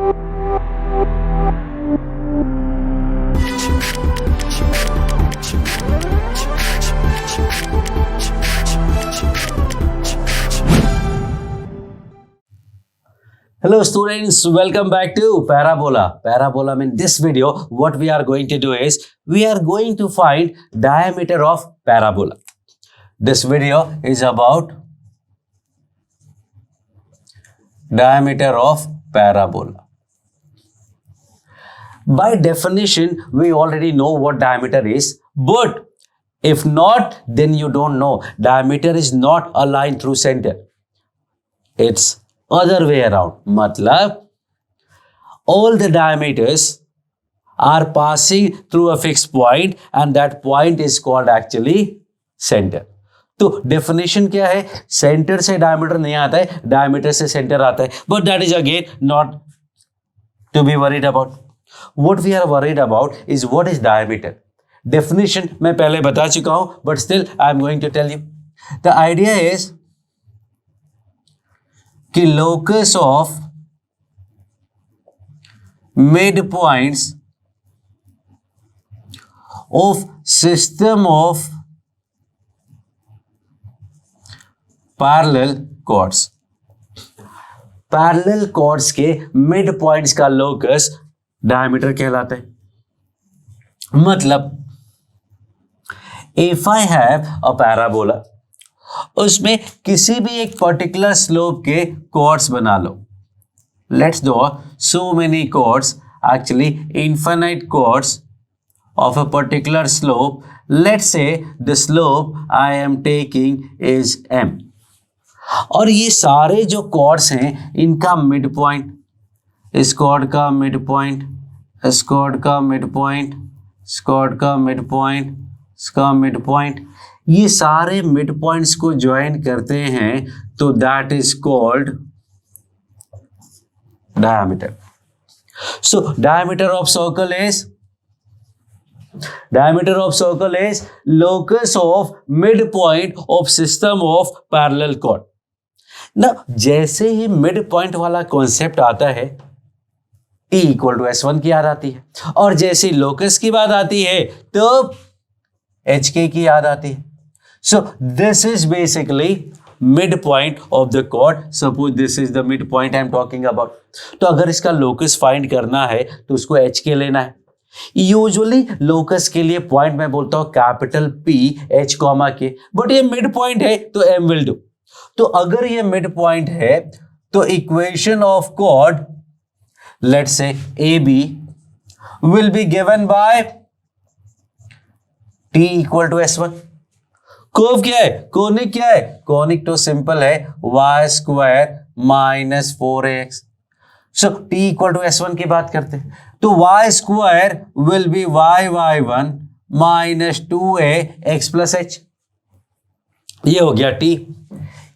Hello students, welcome back to Parabola. Parabola means this video, what we are going to do is, we are going to find diameter of parabola. This video is about diameter of parabola. By definition, we already know what diameter is, but if not, then you don't know. Diameter is not a line through center. It's other way around. Matlab, all the diameters are passing through a fixed point and that point is called actually center. तो definition क्या है? Centre से diameter नहीं आता है, diameter से centre आता है. But that is again not to be worried about. What we are worried about is what is diameter. Definition मैं पहले बता चुका हूं, but still I am going to tell you. The idea is कि locus of mid points of system of parallel chords. Parallel chords के mid points का locus diameter कहलाता है. मतलब if I have a parabola, उसमें किसी भी एक पर्टिकुलर स्लोप के कॉर्ड्स बना लो. Let's draw so many chords, actually infinite chords of a particular slope. Let's say the slope I am taking is m. और ये सारे जो कॉर्ड्स हैं इनका मिड पॉइंट, इस कॉर्ड का मिड पॉइंट, इस कॉर्ड का मिड पॉइंट, इस कॉर्ड का मिड पॉइंट, इसका मिड पॉइंट, ये सारे मिड पॉइंट्स को ज्वाइन करते हैं तो that is called diameter. So diameter of circle is locus of midpoint of system of parallel chord. ना जैसे ही मिड पॉइंट वाला कॉन्सेप्ट आता है, T इक्वल टू S1 की याद आती है, और जैसे ही लोकस की बात आती है तो HK की याद आती है. So this is basically mid point of the chord. Suppose this is the mid point I am talking about. तो अगर इसका लोकस फाइंड करना है तो उसको HK लेना है. यूजुअली लोकस के लिए पॉइंट मैं बोलता हूं कैपिटल P H कॉमा के, बट ये मिड पॉइंट है तो M विल डू. तो अगर ये मिड पॉइंट है तो equation of chord let's say AB will be given by T equal to S1. Curve क्या है? कोनिक क्या है? कोनिक तो सिंपल है, y square minus 4ax. So T equal to S1 की बात करते हैं तो y square will be y1 minus 2a x plus h. ये हो गया T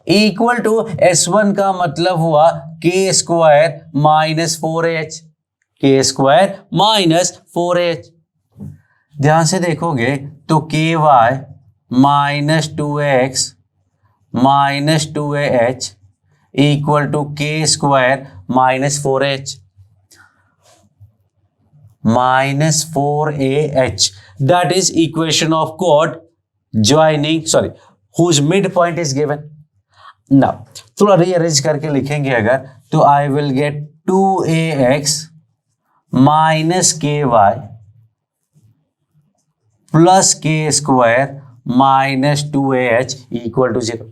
इक्वल टू S1 का मतलब हुआ k square minus 4ah, k square minus 4ah. ध्यान से देखोगे तो ky minus 2ax minus 2ah equal to k square minus 4h minus 4ah. That is equation of chord joining, whose midpoint is given. Now थोड़ा rearrange करके लिखेंगे अगर तो I will get 2ax minus ky plus k square minus 2ah equal to 0.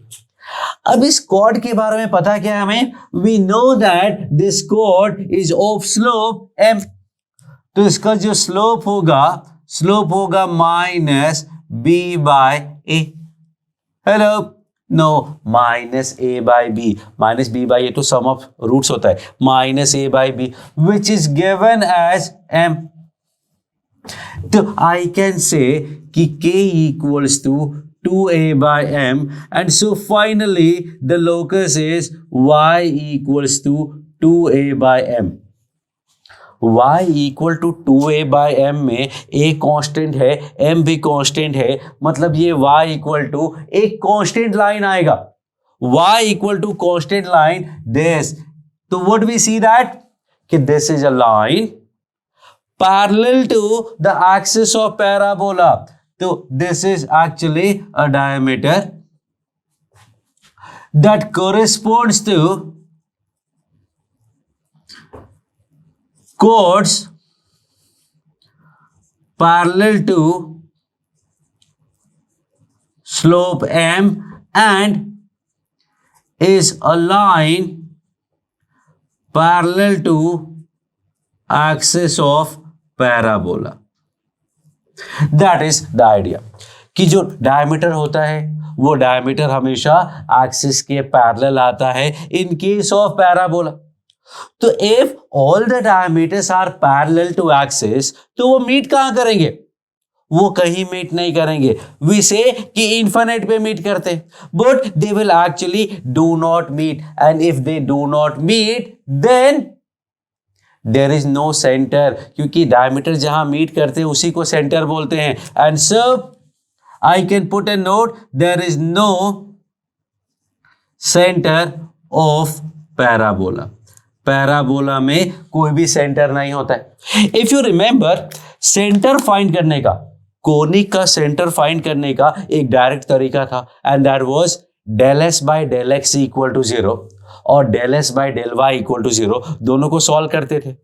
अब इस cord के बारे में पता क्या है हमें? We know that this chord is of slope m. तो इसका जो स्लोप होगा minus b by a. Hello, no, minus a by b. Minus b by a तो सम ऑफ रूट्स होता है, minus a by b which is given as m. तो I can say कि k equals to 2a by m, and so finally the locus is y equals to 2a by m. y equal to 2a by m में a constant है, m भी constant है, मतलब ये y equal to एक constant line आएगा, y equal to constant line this. तो what we see that कि this is a line parallel to the axis of parabola, तो this is actually a diameter that corresponds to chords parallel to slope m and is a line parallel to axis of parabola. That is the idea कि जो diameter होता है वो diameter हमेशा axis के parallel आता है इन केस ऑफ पैराबोला। तो if all the diameters are parallel to axis, तो वो मीट कहां करेंगे? वो कहीं मीट नहीं करेंगे। वी से कि इन्फिनिट पे मीट करते, but they will actually do not meet, and if they do not meet then there is no centre, क्योंकि डायमीटर जहां मीट करते हैं उसी को सेंटर बोलते हैं। And so I can put a note, there is no center of parabola. Parabola में कोई भी सेंटर नहीं होता है। If you remember, centre find करने का, कोनिक का सेंटर फाइंड करने का एक डायरेक्ट तरीका था, and that was del s by del x equal to 0 और del s by del y equal to 0, दोनों को सॉल्व करते थे।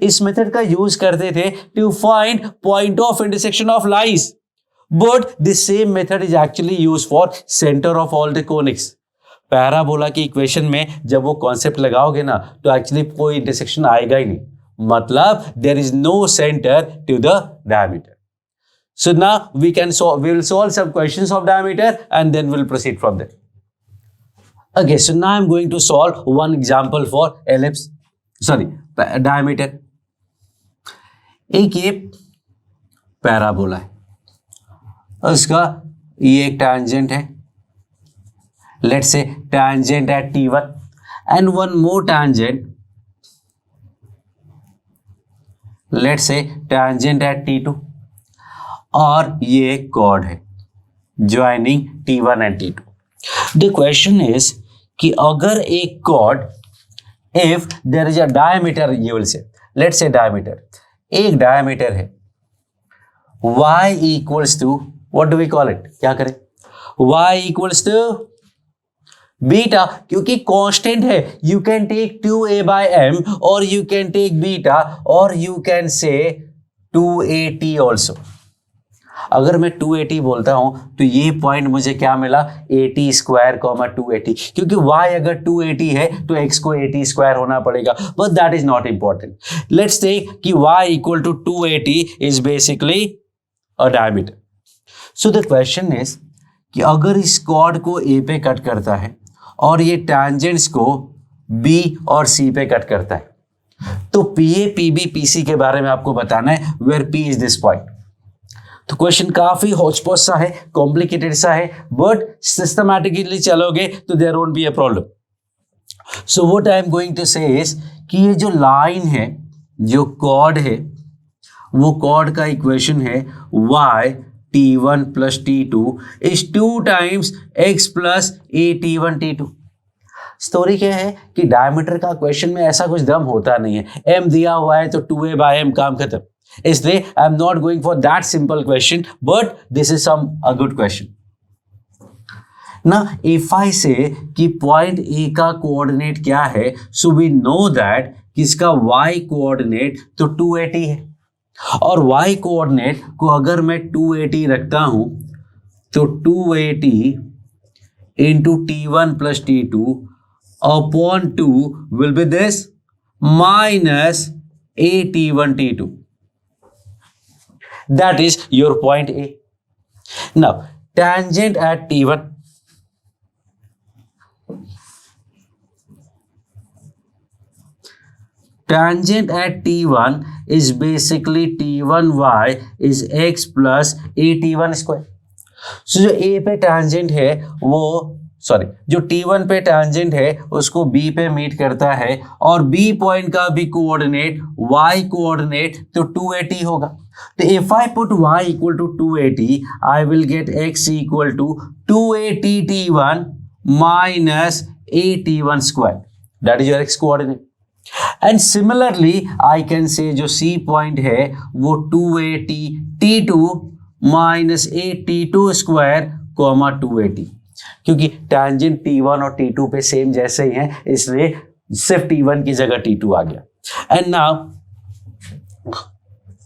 इस मेथड का यूज करते थे to find point of intersection of lines, but the same method is actually used for center of all the conics. Parabola की equation में जब वो कॉन्सेप्ट लगाओगे ना, तो एक्चुअली कोई इंटरसेक्शन आएगा ही नहीं, मतलब there is no centre to the diameter. So now we will solve some questions of diameter and then will proceed from there. Okay, so now I'm going to solve one example for diameter. एक ये parabola है, उसका ये एक tangent है, let's say tangent at T1 and one more tangent, let's say tangent at T2, और ये एक कॉर्ड है joining T1 and T2। The question is कि अगर एक chord, if there is a diameter, you will say, let's say diameter, एक diameter है y equals to, what do we call it, क्या करें, y इक्वल्स टू बीटा, क्योंकि constant है, you can take 2a by m और you can take beta और you can से 2at also. अगर मैं 2at बोलता हूं तो ये पॉइंट मुझे क्या मिला, at स्क्वायर कॉमा 2at, क्योंकि y अगर 2at है तो x को at स्क्वायर होना पड़ेगा, but that is not important. Let's take कि y equal to 2at is basically a diameter. So the question is कि अगर इस कॉर्ड को ए पे कट करता है और ये टैंजेंट्स को बी और सी पे कट करता है, तो P A P B P C के बारे में आपको बताना है, where P is this point. तो क्वेश्चन काफी हौच-पौच सा है, कॉम्प्लिकेटेड सा है, बट सिस्टमैटिकली चलोगे तो there won't be a problem. So what I am going to say is कि ये जो लाइन है, जो कॉर्ड है, वो कॉर्ड का इक्वेशन है y T1 plus T2 is 2 times x plus a T1 T2। Story क्या है कि डायमीटर का क्वेश्चन में ऐसा कुछ दम होता नहीं है, m दिया हुआ है तो 2a by m, काम खत्म। इसलिए I am not going for that simple question, but this is some a good question ना। इफ आई से कि पॉइंट ए का कोऑर्डिनेट क्या है, सो वी नो दैट कि इसका y कोऑर्डिनेट तो 280 है, और y कोऑर्डिनेट को अगर मैं 280 रखता हूं तो 280 into T1 plus T2 upon 2 will be this minus a T1 T2, that is your point A। Now tangent at T1, tangent at T1 is basically T1y is x plus a T1 square। So जो A पे tangent है वो, sorry, जो T1 पे tangent है उसको B पे meet करता है, और B पॉइंट का भी कोऑर्डिनेट y कोऑर्डिनेट तो 280 होगा। तो if I put y equal to 280, I will get x equal to 280 T1 minus a T1 square, that is your x coordinate। And similarly I can से जो C point है वो 2a t2 minus a t2 square comma 2a t, क्योंकि tangent t1 और t2 पे same जैसे ही हैं इसलिए सिर्फ t1 की जगह t2 आ गया। एंड नाउ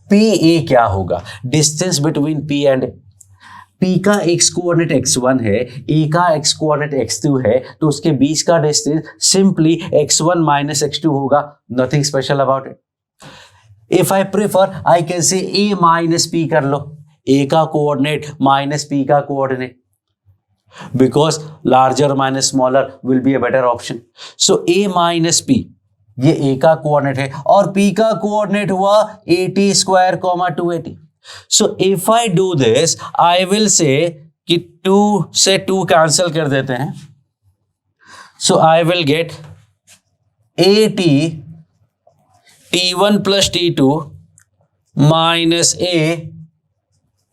PA क्या होगा, distance between P and P का x कोऑर्डिनेट x1 है, A का x कोऑर्डिनेट x2 है, तो उसके बीच का distance simply x1 minus x2 होगा, nothing special about it. If I prefer I can से A माइनस P कर लो, A का कोऑर्डिनेट माइनस P का coordinate, because larger minus smaller will be a better option. So A minus P ये A का coordinate है और P का coordinate हुआ AT square comma 2AT। So if I do this I will say कि 2 से 2 cancel कर देते हैं, सो आई will gate AT T1 plus T2 minus A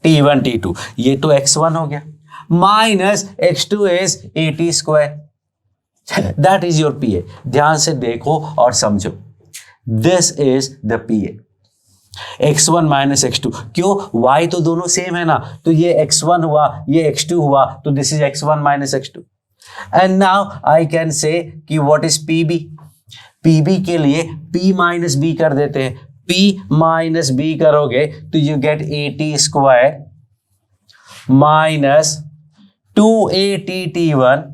T1 T2, ये तो x1 हो गया, minus x2 is AT square, that is your PA। ध्यान से देखो और समझो, this is the PA, x1 minus x2। क्यों, y तो दोनों सेम है ना, तो ये x1 हुआ ये x2 हुआ, तो this is x1 minus x2। And now I can say कि व्हाट इज PB, PB के लिए P माइनस B कर देते हैं, P माइनस B करोगे तो you get AT square minus 2AT T1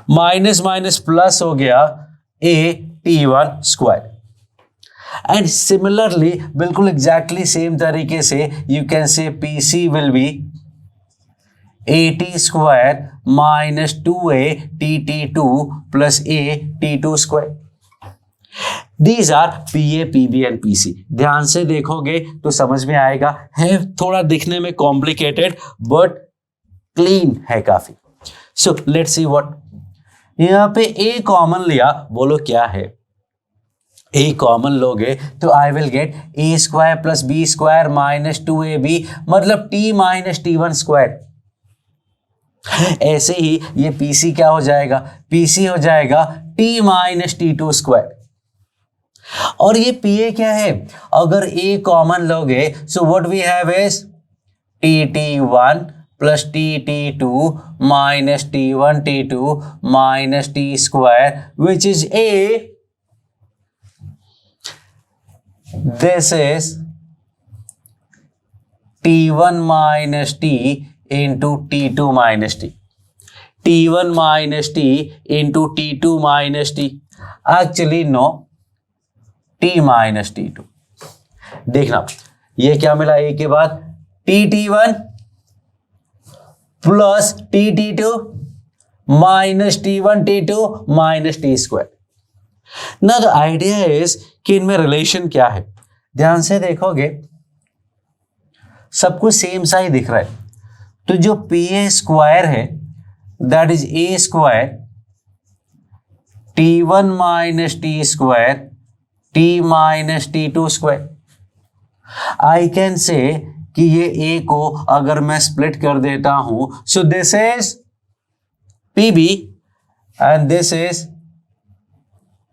minus minus plus हो गया A T1 square. And similarly बिल्कुल एग्जैक्टली सेम तरीके से you can say PC will be AT square minus 2A TT2 plus A T2 square. These are PA PB and PC। ध्यान से देखोगे तो समझ में आएगा, है थोड़ा दिखने में कॉम्प्लिकेटेड बट क्लीन है काफी। सो लेट्स सी व्हाट, यहां पे A कॉमन लिया, बोलो क्या है, A कॉमन लोगे तो आई will gate A square plus B square minus 2AB, मतलब T माइनस T1 स्क्वायर। ऐसे ही ये PC क्या हो जाएगा, PC हो जाएगा T माइनस T2 स्क्वायर। और ये PA क्या है, अगर A कॉमन लोगे so what we have is TT1 plus TT2 minus T1 T2 minus T square which is A, this is T1 minus T into T2 minus T, T1 minus T into T2 minus T, actually no, T minus T2। देखना ये क्या मिला A के बाद, TT1 plus TT2 minus T1 T2 minus T square. ना the idea is कि इनमें relation क्या है, ध्यान से देखोगे सब कुछ सेम सा ही दिख रहा है, तो जो PA स्क्वायर है that is A square T1 minus T square T minus T2 square. I can say कि ये A को अगर मैं स्प्लिट कर देता हूं, so this is PB and this is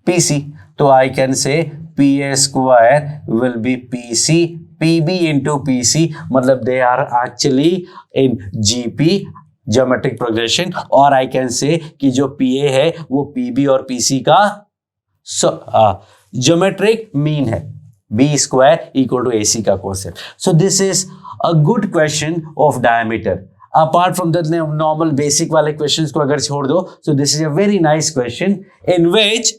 PC, तो I can say PA square will be PC PB into PC, मतलब they are actually in GP geometric progression. और आई कैन से कि जो PA है वो PB और PC का geometric mean है, B square equal to AC का concept. So this is a good question of diameter, apart from the normal basic वाले क्वेश्चंस को अगर छोड़ दो, so this is a very nice question in which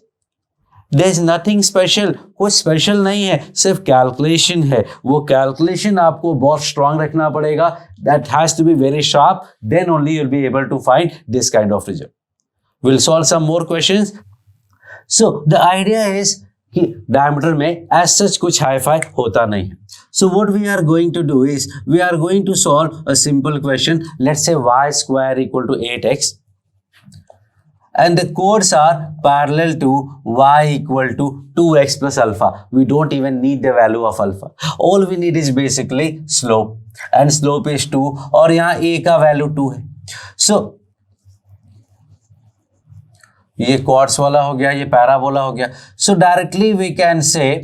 there is nothing special, कुछ special नहीं है, सिर्फ कैलकुलेशन है। वो कैलकुलेशन आपको बहुत स्ट्रांग रखना पड़ेगा, that has to be very sharp, then only you will be able to find this kind of result. Will solve some more questions. So the idea is कि डायमीटर में as such कुछ hi phi होता नहीं है। So what we are going to do is we are going to solve a simple question. Let's say y square equal to 8x and the chords are parallel to y equal to 2x plus alpha. We don't even need the value of alpha. All we need is basically slope and slope is 2 और यहाँ a का value 2 है। So ये quartz वाला हो गया, ये parabola हो गया. सो डायरेक्टली वी कैन से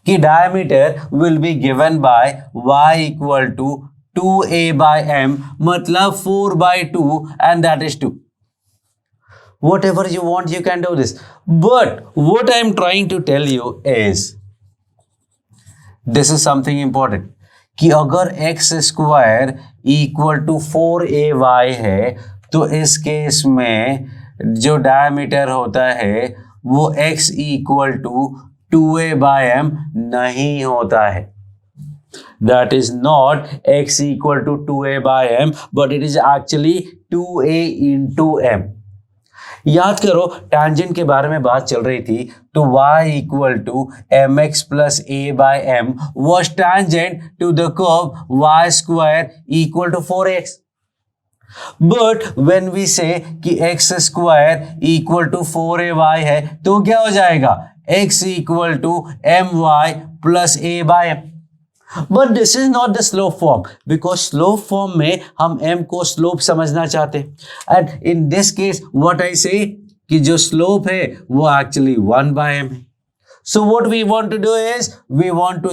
कि diameter will be given by y equal to 2a by m, मतलब 4/2, and that is 2. Whatever you want, you can do this. But what I am trying to tell you is, this is something important, कि अगर x square equal to 4ay है तो इस case में जो diameter होता है वो x equal to 2a by m नहीं होता है. That is not x equal to 2a by m, but it is actually 2a into m. याद करो tangent के बारे में बात चल रही थी, तो y equal to mx plus a by m was tangent to the curve y square equal to 4x. But when we say कि x square equal to 4ay है तो क्या हो जाएगा, x equal to my plus a by m. But this is not the slope form, because slope form में हम m को slope समझना चाहते हैं. And in this case what I say कि जो slope है वो actually 1 by m है. So what we want to do is we want to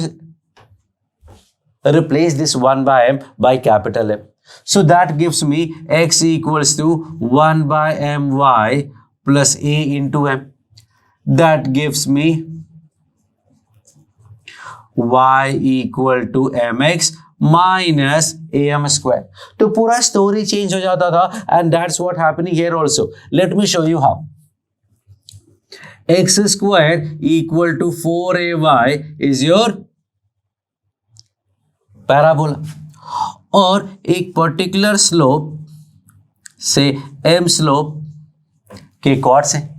replace this 1 by m by capital M. So that gives me x equals to 1 by my plus a into m. That gives me y equal to mx minus am square. तो पूरा story change हो जाता था, and that's what happening here also. Let me show you how. x square equal to 4ay is your parabola, और एक particular slope से m slope के chords हैं.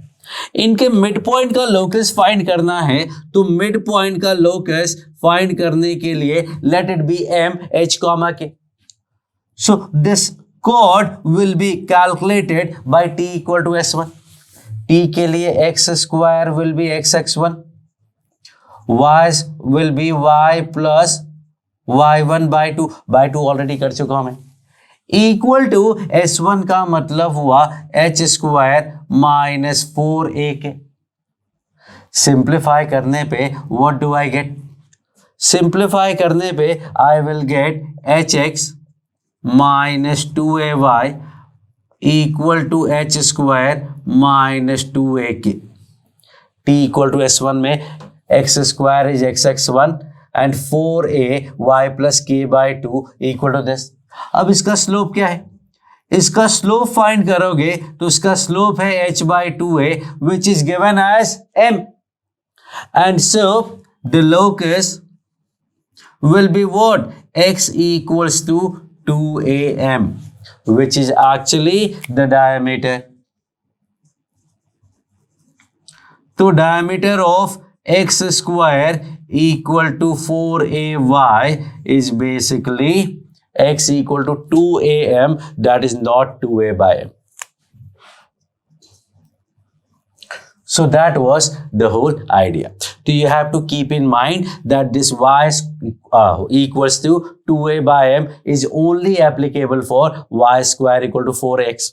इनके मिड पॉइंट का लोकस फाइंड करना है, तो मिड पॉइंट का लोकस फाइंड करने के लिए let it be m h comma k. So this chord will be calculated by t equal to s1. t के लिए x square will be xx1, y will be y plus y1 by 2 already कर चुका हूं मैं. Equal to s1 का मतलब हुआ h square minus 4ak. Simplify करने पे what do I get, simplify करने पे I will get hx minus 2ay equal to h square minus 2ak. t equal to s1 में x square is xx1 and 4a y plus k by 2 equal to this. अब इसका slope क्या है, इसका slope find करोगे तो इसका slope है h by 2a which is given as m, and so the locus will be what, x equals to 2am, which is actually the diameter. तो diameter of x square equal to 4ay is basically x equal to 2am, that is not 2a by m. So that was the whole idea. So you have to keep in mind that this y equals to 2a by m is only applicable for y square equal to 4x.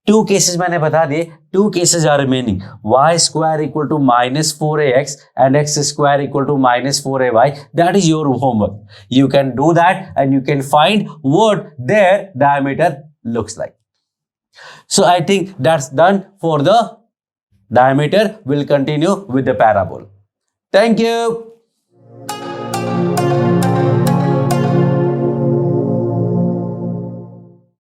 Two cases मैंने बता दिए, two cases are remaining. Y square equal to minus 4ax and x square equal to minus 4ay. That is your homework. You can do that and you can find what their diameter looks like. So I think that's done for the diameter. We'll continue with the parabola. Thank you.